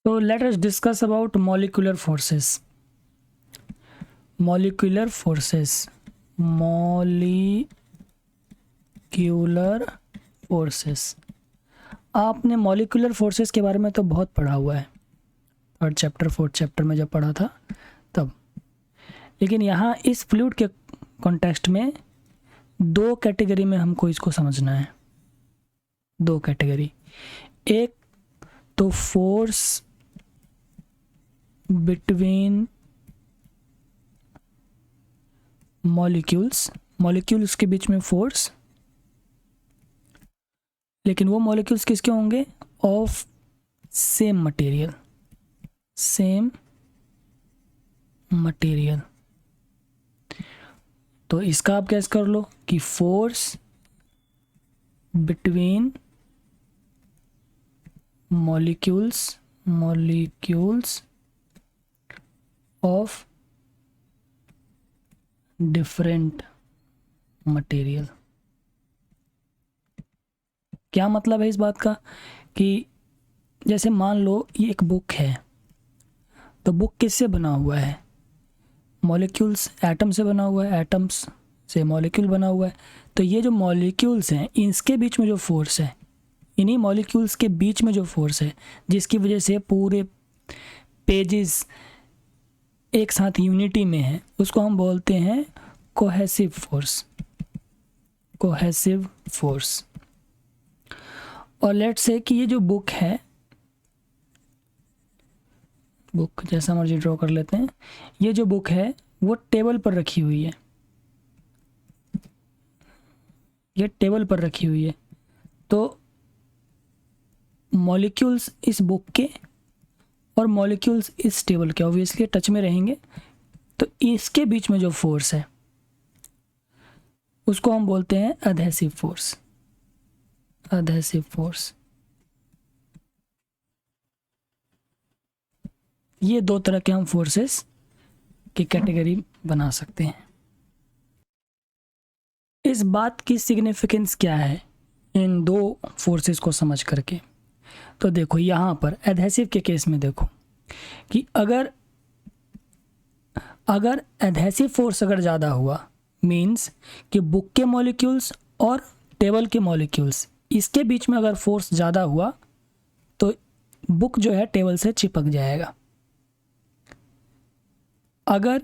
So let us discuss about molecular forces. Molecular forces. Molecular forces. आपने molecular forces के बारे में तो बहुत पढ़ा हुआ है, थर्ड चैप्टर फोर्थ चैप्टर में जब पढ़ा था तब। लेकिन यहाँ इस फ्लूइड के कॉन्टेक्स्ट में दो कैटेगरी में हमको इसको समझना है। दो कैटेगरी, एक तो फोर्स बिटवीन मॉलिक्यूल्स के बीच में फोर्स, लेकिन वो मॉलिक्यूल्स किसके होंगे? Of same material. तो इसका आप गैस कर लो कि force between molecules of different material. क्या मतलब है इस बात का कि जैसे मान लो ये एक बुक है, तो बुक किससे बना हुआ है? मॉलिक्यूल्स, एटम से बना हुआ है, एटम्स से मॉलिक्यूल बना हुआ है। तो ये जो मॉलिक्यूल्स हैं इसके बीच में जो फोर्स है, इन्हीं मॉलिक्यूल्स के बीच में जो फोर्स है जिसकी वजह से पूरे पेजेस एक साथ यूनिटी में है, उसको हम बोलते हैं कोहेसिव फोर्स। और लेट्स से कि ये जो बुक है, बुक जैसा मर्जी ड्रॉ कर लेते हैं, ये जो बुक है वो टेबल पर रखी हुई है, ये टेबल पर रखी हुई है। तो मॉलिक्यूल्स इस बुक के और मॉलिक्यूल्स इस टेबल के ऑब्वियसली टच में रहेंगे। तो इसके बीच में जो फोर्स है उसको हम बोलते हैं अधेसिव फोर्स। ये दो तरह के हम फोर्सेस की कैटेगरी बना सकते हैं। इस बात की सिग्निफिकेंस क्या है इन दो फोर्सेस को समझ करके? तो देखो यहाँ पर एडहेसिव के केस में देखो कि अगर एडहेसिव फोर्स अगर ज़्यादा हुआ, मीन्स कि बुक के मॉलिक्यूल्स और टेबल के मॉलिक्यूल्स इसके बीच में अगर फोर्स ज़्यादा हुआ तो बुक जो है टेबल से चिपक जाएगा। अगर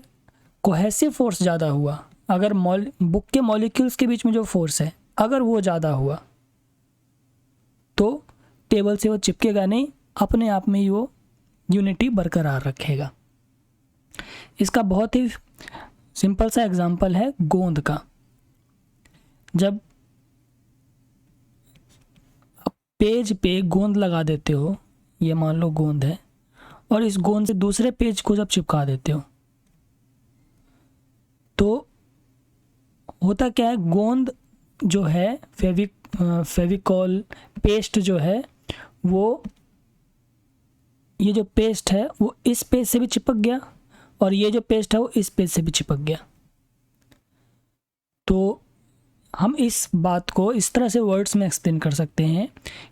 कोहेसिव फोर्स ज़्यादा हुआ, अगर बुक के मॉलिक्यूल्स के बीच में जो फोर्स है अगर वो ज़्यादा हुआ तो टेबल से वो चिपकेगा नहीं, अपने आप में ही वो यूनिटी बरकरार रखेगा। इसका बहुत ही सिंपल सा एग्जांपल है गोंद का। जब आप पेज पे गोंद लगा देते हो, ये मान लो गोंद है, और इस गोंद से दूसरे पेज को जब चिपका देते हो तो होता क्या है, गोंद जो है फेविकॉल पेस्ट जो है वो, ये जो पेस्ट है वो इस पेज से भी चिपक गया और ये जो पेस्ट है वो इस पेज से भी चिपक गया। तो हम इस बात को इस तरह से वर्ड्स में एक्सप्लेन कर सकते हैं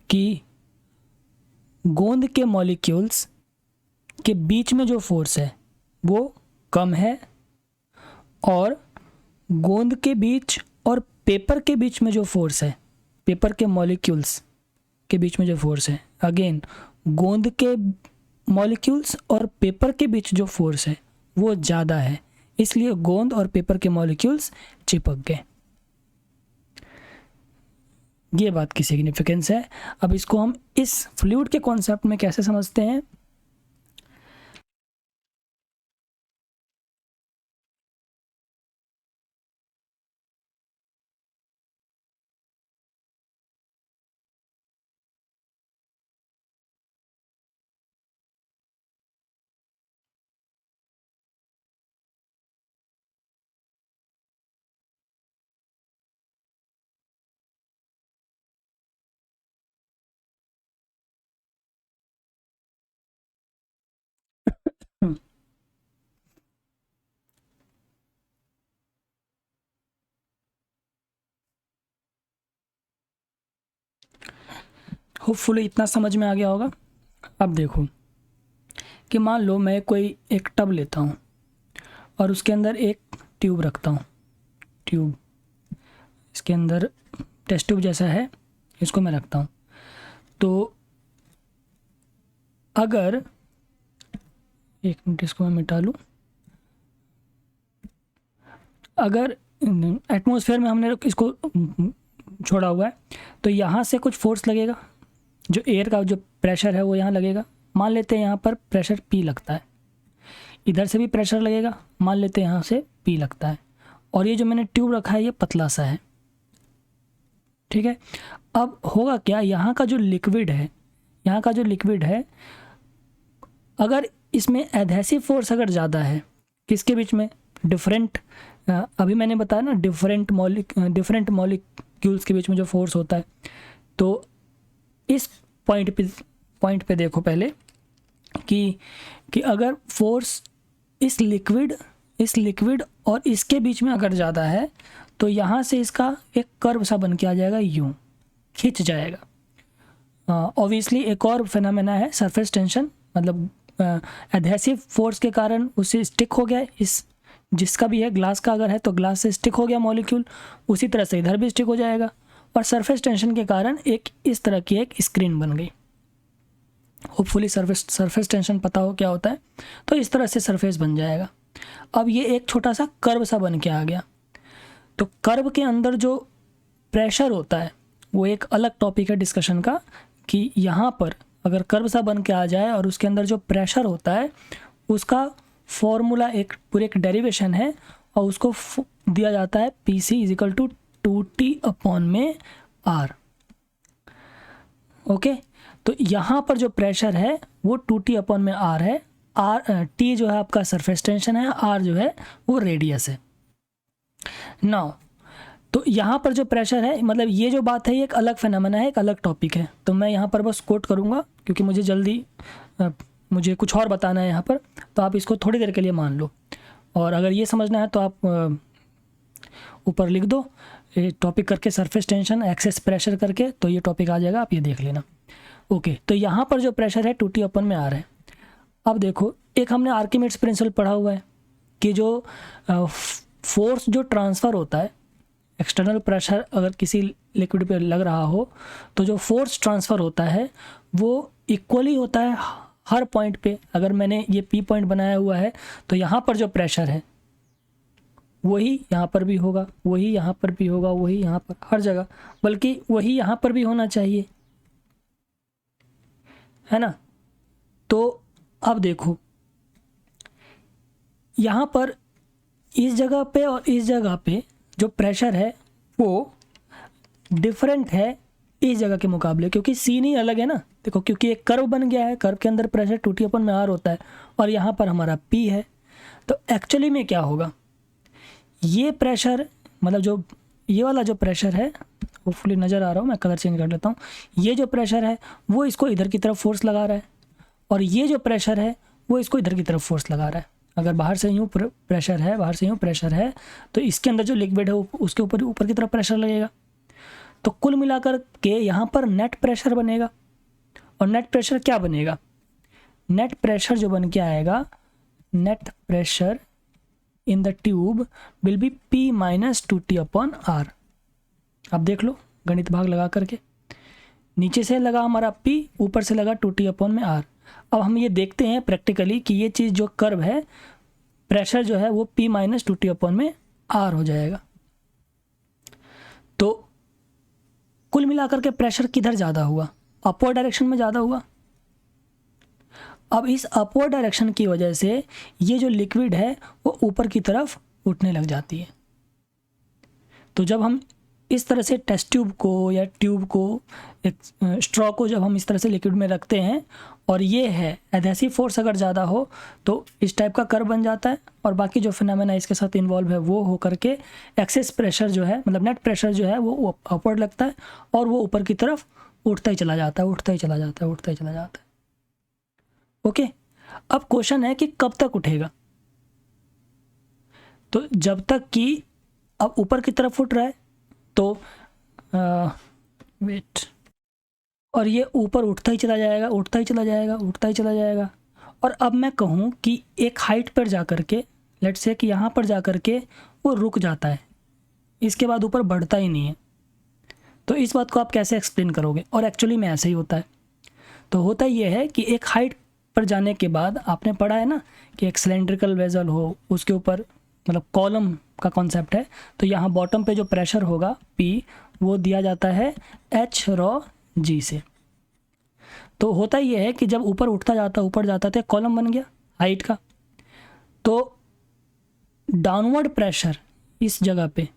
कि गोंद के मॉलिक्यूल्स के बीच में जो फोर्स है वो कम है, और गोंद के बीच और पेपर के बीच में जो फोर्स है, पेपर के मॉलिक्यूल्स के बीच में जो फोर्स है, अगेन गोंद के मॉलिक्यूल्स और पेपर के बीच जो फोर्स है वो ज़्यादा है, इसलिए गोंद और पेपर के मॉलिक्यूल्स चिपक गए। ये बात की सिग्निफिकेंस है। अब इसको हम इस फ्लूइड के कॉन्सेप्ट में कैसे समझते हैं? होपफुली इतना समझ में आ गया होगा। अब देखो, कि मान लो मैं कोई एक टब लेता हूँ और उसके अंदर एक ट्यूब रखता हूँ, ट्यूब इसके अंदर टेस्ट ट्यूब जैसा है, इसको मैं रखता हूँ। तो अगर एक मिनट इसको मैं मिटा लूँ, अगर एटमॉस्फेयर में हमने इसको छोड़ा हुआ है तो यहाँ से कुछ फोर्स लगेगा, जो एयर का जो प्रेशर है वो यहाँ लगेगा। मान लेते हैं यहाँ पर प्रेशर P लगता है, इधर से भी प्रेशर लगेगा, मान लेते हैं यहाँ से P लगता है, और ये जो मैंने ट्यूब रखा है ये पतला सा है, ठीक है। अब होगा क्या, यहाँ का जो लिक्विड है, यहाँ का जो लिक्विड है, अगर इसमें एडहेसिव फोर्स अगर ज़्यादा है, किसके बीच में, डिफरेंट, अभी मैंने बताया ना डिफरेंट मॉलिक्यूल्स के बीच में जो फोर्स होता है, तो इस पॉइंट पे देखो पहले कि अगर फोर्स इस लिक्विड और इसके बीच में अगर ज़्यादा है तो यहाँ से इसका एक कर्व सा बन के आ जाएगा, यूँ खिंच जाएगा। ऑब्वियसली एक और फिनोमेना है सरफेस टेंशन, मतलब एडहेसिव फोर्स के कारण उससे स्टिक हो गया, इस जिसका भी है, ग्लास का अगर है तो ग्लास से स्टिक हो गया मॉलिक्यूल, उसी तरह से इधर भी स्टिक हो जाएगा, और सरफेस टेंशन के कारण एक इस तरह की एक स्क्रीन बन गई। होपफुली सरफेस टेंशन पता हो क्या होता है, तो इस तरह से सरफेस बन जाएगा। अब ये एक छोटा सा कर्व सा बन के आ गया, तो कर्व के अंदर जो प्रेशर होता है वो एक अलग टॉपिक है डिस्कशन का, कि यहाँ पर अगर कर्व सा बन के आ जाए और उसके अंदर जो प्रेशर होता है उसका फॉर्मूला एक पूरे एक डेरिवेशन है, और उसको दिया जाता है PC = 2T/R। ओके, तो यहाँ पर जो प्रेशर है वो 2T/R है, T जो है आपका सरफेस टेंशन है, R जो है वो रेडियस है। नाउ तो यहाँ पर जो प्रेशर है, मतलब ये जो बात है ये एक अलग फिनोमेना है, एक अलग टॉपिक है, तो मैं यहाँ पर बस कोट करूँगा क्योंकि मुझे जल्दी मुझे कुछ और बताना है यहाँ पर, तो आप इसको थोड़ी देर के लिए मान लो, और अगर ये समझना है तो आप ऊपर लिख दो टॉपिक करके सरफेस टेंशन एक्सेस प्रेशर करके, तो ये टॉपिक आ जाएगा, आप ये देख लेना। ओके, तो यहाँ पर जो प्रेशर है 2T/R है। अब देखो, एक हमने आर्किमिड्स प्रिंसिपल पढ़ा हुआ है कि जो फोर्स जो ट्रांसफ़र होता है, एक्सटर्नल प्रेशर अगर किसी लिक्विड पे लग रहा हो तो जो फोर्स ट्रांसफ़र होता है वो इक्वली होता है हर पॉइंट पे। अगर मैंने ये P पॉइंट बनाया हुआ है तो यहाँ पर जो प्रेशर है वही यहाँ पर भी होगा, वही यहाँ पर भी होगा, वही यहाँ पर, हर जगह, बल्कि वही यहाँ पर भी होना चाहिए, है ना। तो अब देखो यहाँ पर इस जगह पे और इस जगह पे जो प्रेशर है वो डिफरेंट है इस जगह के मुकाबले, क्योंकि सीन ही अलग है ना। देखो, क्योंकि एक कर्व बन गया है, कर्व के अंदर प्रेशर 2T/R होता है, और यहाँ पर हमारा P है। तो एक्चुअली में क्या होगा, ये प्रेशर, मतलब जो ये वाला जो प्रेशर है, होपफुली नज़र आ रहा हो, मैं कलर चेंज कर लेता हूँ, ये जो प्रेशर है वो इसको इधर की तरफ फोर्स लगा रहा है, और ये जो प्रेशर है वो इसको इधर की तरफ फोर्स लगा रहा है। अगर बाहर से यूँ प्रेशर है, बाहर से यूँ प्रेशर है, तो इसके अंदर जो लिक्विड है उसके ऊपर की तरफ प्रेशर लगेगा। तो कुल मिलाकर के यहाँ पर नेट प्रेशर बनेगा, और नेट प्रेशर क्या बनेगा, नेट प्रेशर जो बन के आएगा, net pressure in the tube will be P - 2T/R। अब देख लो गणित भाग लगा करके, नीचे से लगा हमारा P, ऊपर से लगा 2T/R। अब हम ये देखते हैं प्रैक्टिकली कि ये चीज़ जो कर्व है, प्रेशर जो है वो P - 2T/R हो जाएगा। तो कुल मिलाकर के प्रेशर किधर ज़्यादा हुआ, अपवर्ड डायरेक्शन में ज़्यादा हुआ। अब इस अपवर्ड डायरेक्शन की वजह से ये जो लिक्विड है वो ऊपर की तरफ उठने लग जाती है। तो जब हम इस तरह से टेस्ट ट्यूब को या ट्यूब को, एक स्ट्रॉ को जब हम इस तरह से लिक्विड में रखते हैं और ये है एडहेसिव फोर्स अगर ज़्यादा हो तो इस टाइप का कर्व बन जाता है, और बाकी जो फिनोमेना इसके साथ इन्वॉल्व है वो हो करके एक्सेस प्रेशर जो है, मतलब नेट प्रेशर जो है वो अपवर्ड लगता है, और वो ऊपर की तरफ उठता ही चला जाता है, उठता ही चला जाता है, उठता ही चला जाता है। ओके, अब क्वेश्चन है कि कब तक उठेगा। तो जब तक कि अब ऊपर की तरफ उठ रहा है तो वेट, और ये ऊपर उठता ही चला जाएगा, उठता ही चला जाएगा, उठता ही चला जाएगा, और अब मैं कहूँ कि एक हाइट पर जा कर के, लेट्स से कि यहाँ पर जा कर के वो रुक जाता है, इसके बाद ऊपर बढ़ता ही नहीं है, तो इस बात को आप कैसे एक्सप्लेन करोगे? और एक्चुअली में ऐसे ही होता है। तो होता ये है कि एक हाइट पर जाने के बाद आपने पढ़ा है ना कि एक सिलेंड्रिकल वेसल हो, उसके ऊपर मतलब कॉलम का कॉन्सेप्ट है, तो यहाँ बॉटम पे जो प्रेशर होगा P, वो दिया जाता है H रॉ G से। तो होता ये है कि जब ऊपर उठता जाता ऊपर जाता तो कॉलम बन गया हाइट का, तो डाउनवर्ड प्रेशर इस जगह पे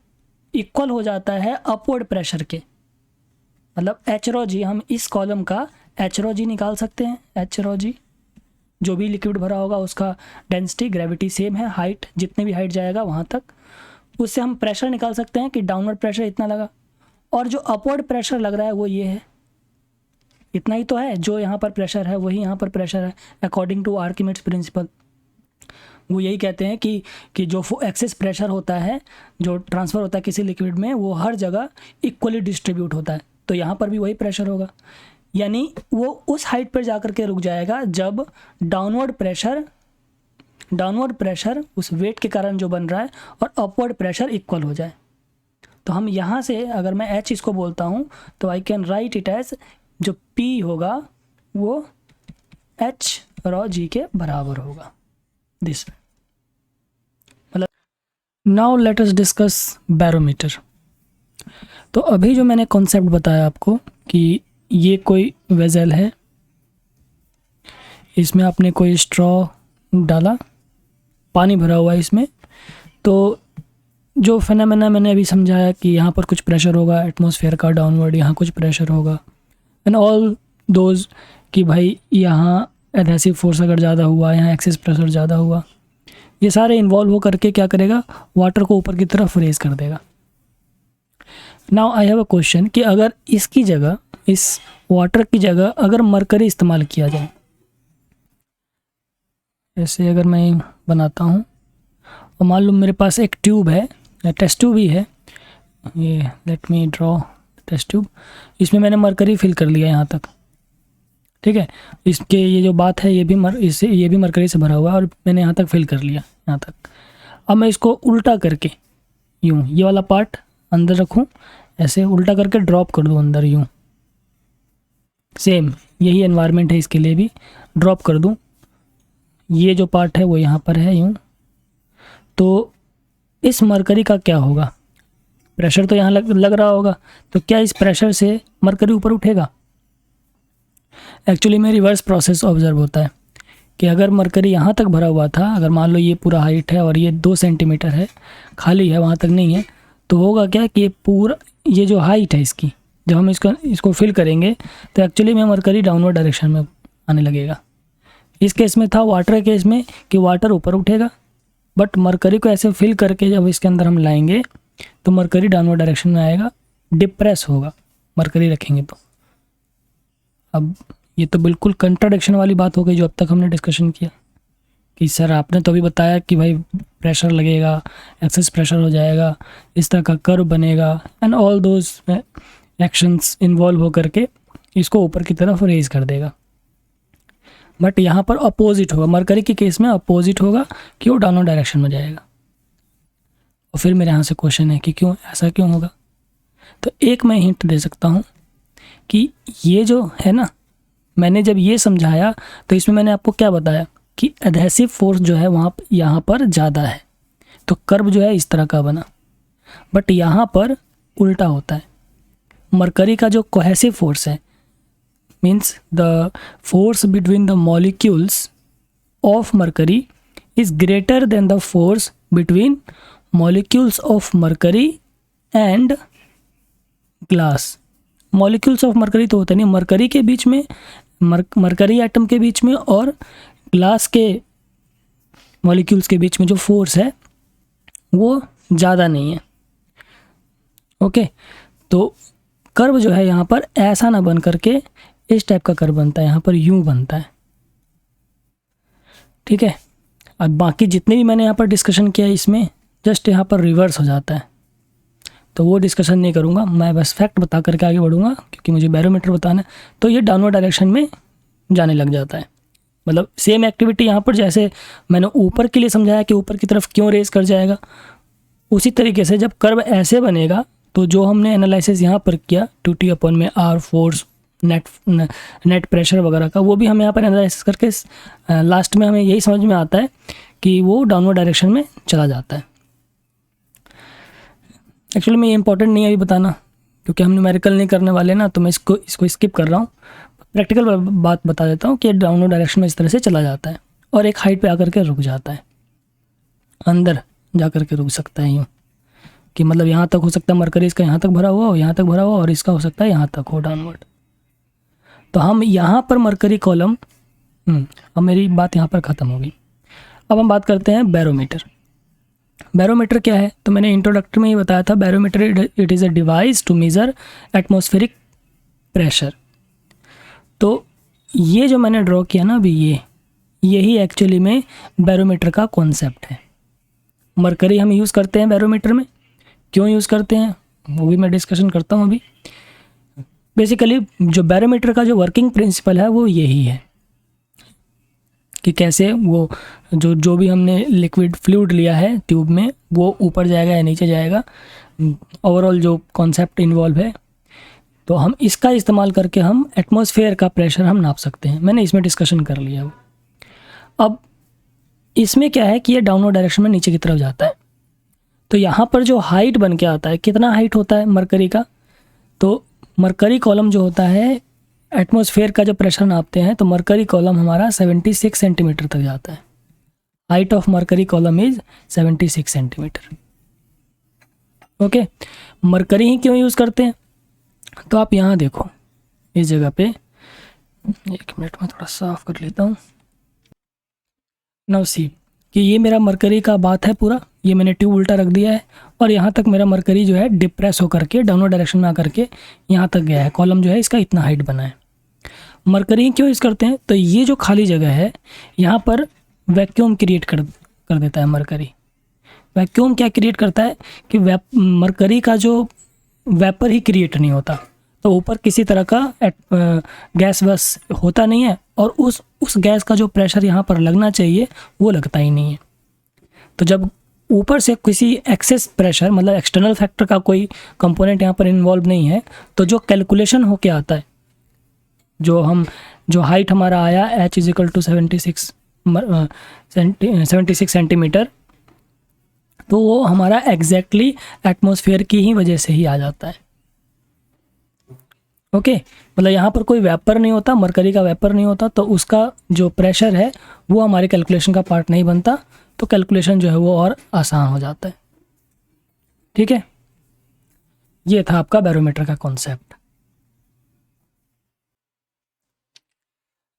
इक्वल हो जाता है अपवर्ड प्रेशर के, मतलब एच रॉ जी, हम इस कॉलम का एच रॉ जी निकाल सकते हैं। एच रॉ जी जो भी लिक्विड भरा होगा उसका डेंसिटी, ग्रेविटी सेम है, हाइट जितने भी हाइट जाएगा वहाँ तक, उससे हम प्रेशर निकाल सकते हैं कि डाउनवर्ड प्रेशर इतना लगा, और जो अपवर्ड प्रेशर लग रहा है वो ये है, इतना ही तो है। जो यहाँ पर प्रेशर है वही यहाँ पर प्रेशर है, अकॉर्डिंग टू आर्किमिड्स प्रिंसिपल। वो यही कहते हैं कि जो एक्सेस प्रेशर होता है, जो ट्रांसफ़र होता है किसी लिक्विड में, वो हर जगह इक्वली डिस्ट्रीब्यूट होता है, तो यहाँ पर भी वही प्रेशर होगा, यानी वो उस हाइट पर जा कर के रुक जाएगा जब डाउनवर्ड प्रेशर उस वेट के कारण जो बन रहा है और अपवर्ड प्रेशर इक्वल हो जाए। तो हम यहाँ से अगर मैं H इसको बोलता हूँ तो I can write it as, जो P होगा वो H रॉ G के बराबर होगा, दिस। मतलब now let us discuss barometer. तो अभी जो मैंने कॉन्सेप्ट बताया आपको कि ये कोई वेजल है, इसमें आपने कोई स्ट्रॉ डाला, पानी भरा हुआ है इसमें, तो जो फेनोमेना मैंने अभी समझाया कि यहाँ पर कुछ प्रेशर होगा एटमॉस्फेयर का डाउनवर्ड, यहाँ कुछ प्रेशर होगा, एंड ऑल दोज कि भाई यहाँ एडहेसिव फोर्स अगर ज़्यादा हुआ, यहाँ एक्सेस प्रेशर ज़्यादा हुआ, ये सारे इन्वॉल्व हो करके क्या करेगा, वाटर को ऊपर की तरफ रेज कर देगा। Now I have a question कि अगर इसकी जगह, इस वाटर की जगह अगर मरकरी इस्तेमाल किया जाए, ऐसे अगर मैं बनाता हूँ और मान लो मेरे पास एक ट्यूब है, टेस्ट ट्यूब ही है ये, let me draw test tube, इसमें मैंने मरकरी फिल कर लिया यहाँ तक, ठीक है। इसके ये जो बात है ये भी ये भी मरकरी से भरा हुआ है और मैंने यहाँ तक फिल कर लिया यहाँ तक। अब मैं इसको उल्टा करके यूँ ये वाला पार्ट अंदर रखूँ, ऐसे उल्टा करके ड्रॉप कर दूँ अंदर यूँ, सेम यही एनवायरनमेंट है इसके लिए भी, ड्रॉप कर दूँ, ये जो पार्ट है वो यहाँ पर है यूँ, तो इस मरकरी का क्या होगा, प्रेशर तो यहाँ लग रहा होगा, तो क्या इस प्रेशर से मरकरी ऊपर उठेगा? एक्चुअली में रिवर्स प्रोसेस ऑब्जर्व होता है कि अगर मरकरी यहाँ तक भरा हुआ था, अगर मान लो ये पूरा हाइट है और ये 2 सेंटीमीटर है, खाली है, वहाँ तक नहीं है, तो होगा क्या कि पूरा ये जो हाइट है इसकी, जब हम इसको फिल करेंगे तो एक्चुअली में मरकरी डाउनवर्ड डायरेक्शन में आने लगेगा। इस केस में था वाटर केस में कि वाटर ऊपर उठेगा, बट मरकरी को ऐसे फिल करके जब इसके अंदर हम लाएंगे तो मरकरी डाउनवर्ड डायरेक्शन में आएगा, डिप्रेस होगा मरकरी रखेंगे तो। अब ये तो बिल्कुल कंट्राडिक्शन वाली बात हो गई जो अब तक हमने डिस्कशन किया कि सर आपने तो अभी बताया कि भाई प्रेशर लगेगा, एक्सेस प्रेशर हो जाएगा, इस तरह का कर्व बनेगा, and all those actions involve हो करके इसको ऊपर की तरफ रेज कर देगा, बट यहाँ पर अपोजिट होगा, मरकरी के केस में अपोजिट होगा कि वो डाउनवर्ड डायरेक्शन में जाएगा। और फिर मेरे यहाँ से क्वेश्चन है कि क्यों, ऐसा क्यों होगा? तो एक मैं हिंट दे सकता हूँ कि ये जो है ना, मैंने जब ये समझाया तो इसमें मैंने आपको क्या बताया कि एडहेसिव फोर्स जो है वहाँ यहाँ पर ज़्यादा है, तो कर्व जो है इस तरह का बना, बट यहाँ पर उल्टा होता है। मरकरी का जो कोहेसिव फोर्स है, means the force between the molecules of mercury is greater than the force between molecules of mercury and glass. Molecules of mercury तो होता नहीं, मरकरी के बीच में, मरकरी एटम के बीच में और ग्लास के मॉलिक्यूल्स के बीच में जो फोर्स है वो ज़्यादा नहीं है। ओके, तो कर्व जो है यहाँ पर ऐसा ना बन करके इस टाइप का कर्व बनता है, यहाँ पर यूँ बनता है, ठीक है। अब बाकी जितने भी मैंने यहाँ पर डिस्कशन किया इसमें जस्ट यहाँ पर रिवर्स हो जाता है, तो वो डिस्कशन नहीं करूँगा, मैं बस फैक्ट बता करके आगे बढ़ूँगा क्योंकि मुझे बैरोमीटर बताना है। तो ये डाउनवर्ड डायरेक्शन में जाने लग जाता है, मतलब सेम एक्टिविटी यहाँ पर जैसे मैंने ऊपर के लिए समझाया कि ऊपर की तरफ क्यों रेस कर जाएगा, उसी तरीके से जब कर्व ऐसे बनेगा तो जो हमने एनालिसिस यहाँ पर किया 2T/r फोर्स, नेट प्रेशर वगैरह का, वो भी हम यहाँ पर एनालिसिस करके लास्ट में हमें यही समझ में आता है कि वो डाउनवर्ड डायरेक्शन में चला जाता है। एक्चुअली में ये इंपॉर्टेंट नहीं है अभी बताना, क्योंकि हम न्यूमेरिकल नहीं करने वाले ना, तो मैं इसको स्किप कर रहा हूँ। प्रैक्टिकल बात बता देता हूँ कि डाउनवर्ड डायरेक्शन में इस तरह से चला जाता है और एक हाइट पे आकर के रुक जाता है, अंदर जा कर के रुक सकता है यूँ कि मतलब यहाँ तक हो सकता है मरकरी इसका यहाँ तक भरा हुआ हो, यहाँ तक भरा हुआ, और इसका हो सकता है यहाँ तक हो डाउनवर्ड। तो हम यहाँ पर मरकरी कॉलम, अब मेरी बात यहाँ पर ख़त्म होगी। अब हम बात करते हैं बैरोमीटर। बैरोमीटर क्या है? तो मैंने इंट्रोडक्टर में ही बताया था, barometer it is a device to measure atmospheric pressure. तो ये जो मैंने ड्रॉ किया ना अभी, यही एक्चुअली में बैरोमीटर का कॉन्सेप्ट है। मरकरी हम यूज़ करते हैं बैरोमीटर में, क्यों यूज़ करते हैं वो भी मैं डिस्कशन करता हूँ अभी। बेसिकली जो बैरोमीटर का जो वर्किंग प्रिंसिपल है वो यही है कि कैसे वो जो भी हमने लिक्विड फ्लूइड लिया है ट्यूब में, वो ऊपर जाएगा या नीचे जाएगा, ओवरऑल जो कॉन्सेप्ट इन्वॉल्व है। तो हम इसका इस्तेमाल करके हम एटमॉस्फेयर का प्रेशर हम नाप सकते हैं। मैंने इसमें डिस्कशन कर लिया। अब इसमें क्या है कि ये डाउनवर्ड डायरेक्शन में नीचे की तरफ जाता है। तो यहाँ पर जो हाइट बन के आता है, कितना हाइट होता है मरकरी का, तो मरकरी कॉलम जो होता है, एटमॉस्फेयर का जो प्रेशर नापते हैं, तो मरकरी कॉलम हमारा 76 सेंटीमीटर तक जाता है। Height of mercury column is 76 centimetre. Okay, mercury ही क्यों यूज़ करते हैं? तो आप यहाँ देखो इस जगह पे, एक मिनट में थोड़ा साफ कर लेता हूँ। नाउ सी कि ये मेरा मरकरी का बात है पूरा, ये मैंने ट्यूब उल्टा रख दिया है और यहाँ तक मेरा मरकरी जो है डिप्रेस होकर के डाउनवर्ड डायरेक्शन में आकर के यहाँ तक गया है। कॉलम जो है इसका इतना हाइट बना है। मरकरी क्यों यूज़ करते हैं? तो ये जो खाली जगह है यहाँ पर वैक्यूम क्रिएट कर देता है मरकरी। वैक्यूम क्या क्रिएट करता है कि मरकरी का जो वेपर ही क्रिएट नहीं होता, तो ऊपर किसी तरह का गैस वैस होता नहीं है, और उस गैस का जो प्रेशर यहाँ पर लगना चाहिए वो लगता ही नहीं है। तो जब ऊपर से किसी एक्सेस प्रेशर, मतलब एक्सटर्नल फैक्टर का कोई कंपोनेंट यहाँ पर इन्वॉल्व नहीं है, तो जो कैलकुलेशन होके आता है, जो हाइट हमारा आया h = 76 सेंटीमीटर, तो वो हमारा एग्जैक्टली एटमॉस्फेयर की ही वजह से ही आ जाता है। ओके, मतलब यहाँ पर कोई वेपर नहीं होता, मरकरी का वेपर नहीं होता, तो उसका जो प्रेशर है वो हमारे कैलकुलेशन का पार्ट नहीं बनता, तो कैलकुलेशन जो है वो और आसान हो जाता है। ठीक है, ये था आपका बैरोमीटर का concept.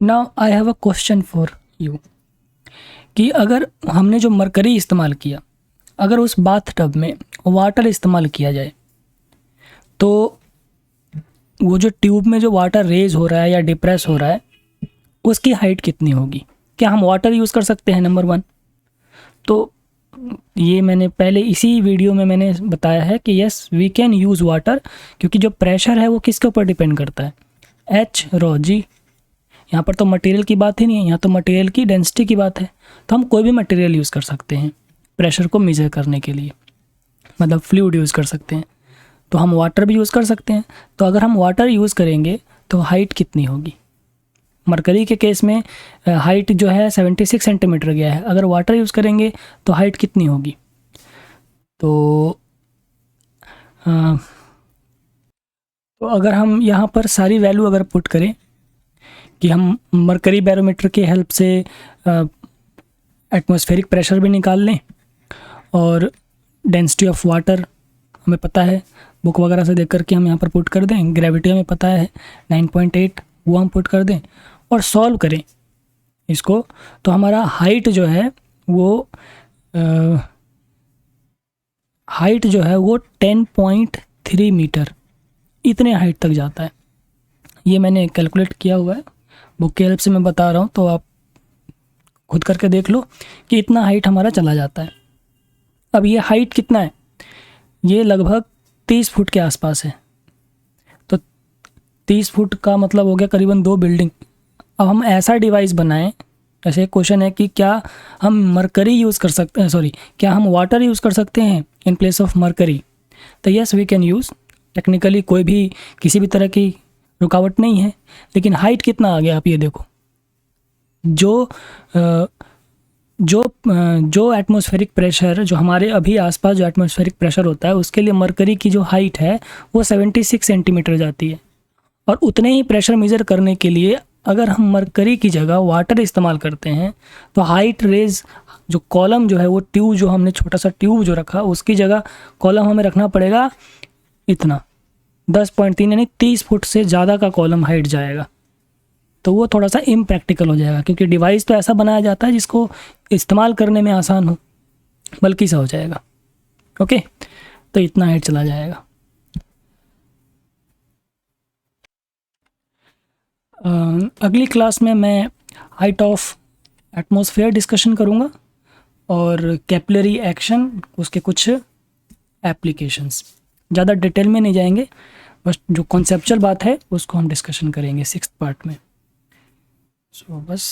Now I have a question for you कि अगर हमने जो मरकरी इस्तेमाल किया, अगर उस बाथ टब में वाटर इस्तेमाल किया जाए, तो वो जो ट्यूब में जो वाटर रेज हो रहा है या डिप्रेस हो रहा है, उसकी हाइट कितनी होगी? क्या हम वाटर यूज़ कर सकते हैं? नंबर 1, तो ये मैंने पहले इसी वीडियो में मैंने बताया है कि yes we can use water, क्योंकि जो प्रेशर है वो किसके ऊपर डिपेंड करता है? H/ρg। यहाँ पर तो मटेरियल की बात ही नहीं है, यहाँ तो मटेरियल की डेंसिटी की बात है। तो हम कोई भी मटेरियल यूज़ कर सकते हैं प्रेशर को मेज़र करने के लिए, मतलब फ्लूइड यूज़ कर सकते हैं। तो हम वाटर भी यूज़ कर सकते हैं। तो अगर हम वाटर यूज़ करेंगे तो हाइट कितनी होगी? मरकरी के केस में हाइट जो है 76 सेंटीमीटर गया है, अगर वाटर यूज़ करेंगे तो हाइट कितनी होगी? तो अगर हम यहाँ पर सारी वैल्यू अगर पुट करें कि हम मरकरी बैरोमीटर के हेल्प से एटमॉस्फेरिक प्रेशर भी निकाल लें, और डेंसिटी ऑफ वाटर हमें पता है, बुक वगैरह से देख करके हम यहाँ पर पुट कर दें, ग्रेविटी हमें पता है 9.8, वो हम पुट कर दें और सॉल्व करें इसको, तो हमारा हाइट जो है वो 10.3 मीटर, इतने हाइट तक जाता है। ये मैंने कैलकुलेट किया हुआ है, बुक की हेल्प से मैं बता रहा हूँ, तो आप खुद करके देख लो कि इतना हाइट हमारा चला जाता है। अब ये हाइट कितना है? ये लगभग 30 फुट के आसपास है। तो 30 फुट का मतलब हो गया करीबन 2 बिल्डिंग। अब हम ऐसा डिवाइस बनाएं ऐसे एक क्वेश्चन है कि क्या हम मरकरी यूज़ कर सकते हैं, सॉरी, क्या हम वाटर यूज़ कर सकते हैं इन प्लेस ऑफ मरकरी? तो yes we can use, technically कोई भी किसी भी तरह की रुकावट नहीं है। लेकिन हाइट कितना आ गया आप ये देखो, जो जो एटमॉस्फेरिक प्रेशर, जो हमारे अभी आसपास जो एटमॉस्फेरिक प्रेशर होता है उसके लिए मरकरी की जो हाइट है वो 76 सेंटीमीटर जाती है। और उतने ही प्रेशर मेज़र करने के लिए अगर हम मरकरी की जगह वाटर इस्तेमाल करते हैं तो हाइट रेज जो कॉलम जो है वो ट्यूब, जो हमने छोटा सा ट्यूब जो रखा उसकी जगह कॉलम हमें रखना पड़ेगा इतना 10.3 यानी 30 फुट से ज़्यादा का कॉलम हाइट जाएगा। तो वो थोड़ा सा इम्प्रैक्टिकल हो जाएगा, क्योंकि डिवाइस तो ऐसा बनाया जाता है जिसको इस्तेमाल करने में आसान हो, बल्कि सा हो जाएगा। ओके, तो इतना हाइट चला जाएगा। अगली क्लास में मैं हाइट ऑफ एटमॉस्फेयर डिस्कशन करूँगा और कैपिलरी एक्शन, उसके कुछ एप्लीकेशंस। ज़्यादा डिटेल में नहीं जाएंगे, बस जो कॉन्सेप्चुअल बात है उसको हम डिस्कशन करेंगे 6th पार्ट में। सो बस